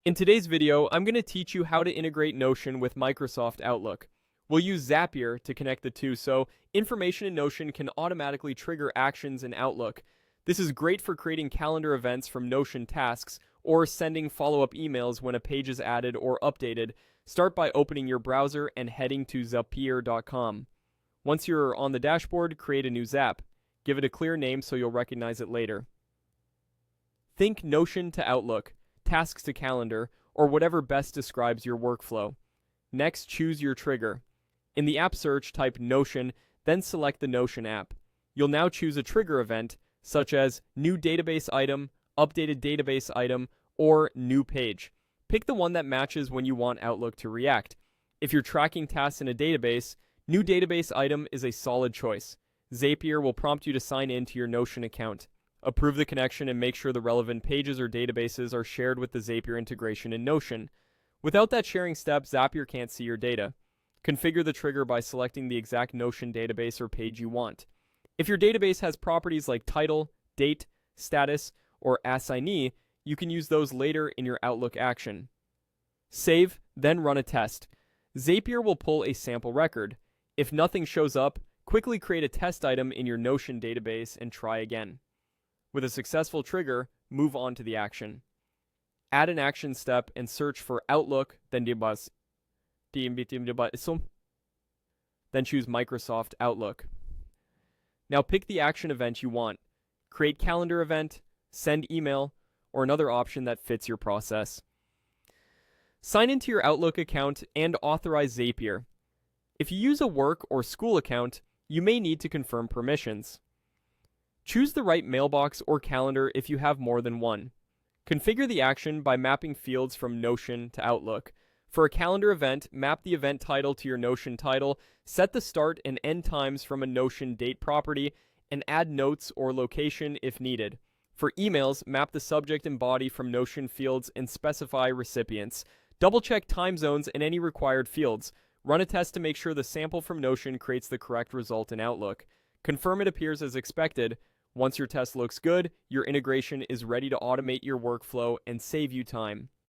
In today's video, I'm going to teach you how to integrate Notion with Microsoft Outlook. We'll use Zapier to connect the two so information in Notion can automatically trigger actions in Outlook. This is great for creating calendar events from Notion tasks or sending follow-up emails when a page is added or updated. Start by opening your browser and heading to Zapier.com. Once you're on the dashboard, create a new Zap. Give it a clear name so you'll recognize it later. Think Notion to Outlook, tasks to calendar, or whatever best describes your workflow. Next, choose your trigger. In the app search, type Notion, then select the Notion app. You'll now choose a trigger event, such as New Database Item, Updated Database Item, or New Page. Pick the one that matches when you want Outlook to react. If you're tracking tasks in a database, New Database Item is a solid choice. Zapier will prompt you to sign in to your Notion account. Approve the connection and make sure the relevant pages or databases are shared with the Zapier integration in Notion. Without that sharing step, Zapier can't see your data. Configure the trigger by selecting the exact Notion database or page you want. If your database has properties like title, date, status, or assignee, you can use those later in your Outlook action. Save, then run a test. Zapier will pull a sample record. If nothing shows up, quickly create a test item in your Notion database and try again. With a successful trigger, move on to the action. Add an action step and search for Outlook, then choose Microsoft Outlook. Now pick the action event you want. Create calendar event, send email, or another option that fits your process. Sign into your Outlook account and authorize Zapier. If you use a work or school account, you may need to confirm permissions. Choose the right mailbox or calendar if you have more than one. Configure the action by mapping fields from Notion to Outlook. For a calendar event, map the event title to your Notion title, set the start and end times from a Notion date property, and add notes or location if needed. For emails, map the subject and body from Notion fields and specify recipients. Double-check time zones and any required fields. Run a test to make sure the sample from Notion creates the correct result in Outlook. Confirm it appears as expected. Once your test looks good, your integration is ready to automate your workflow and save you time.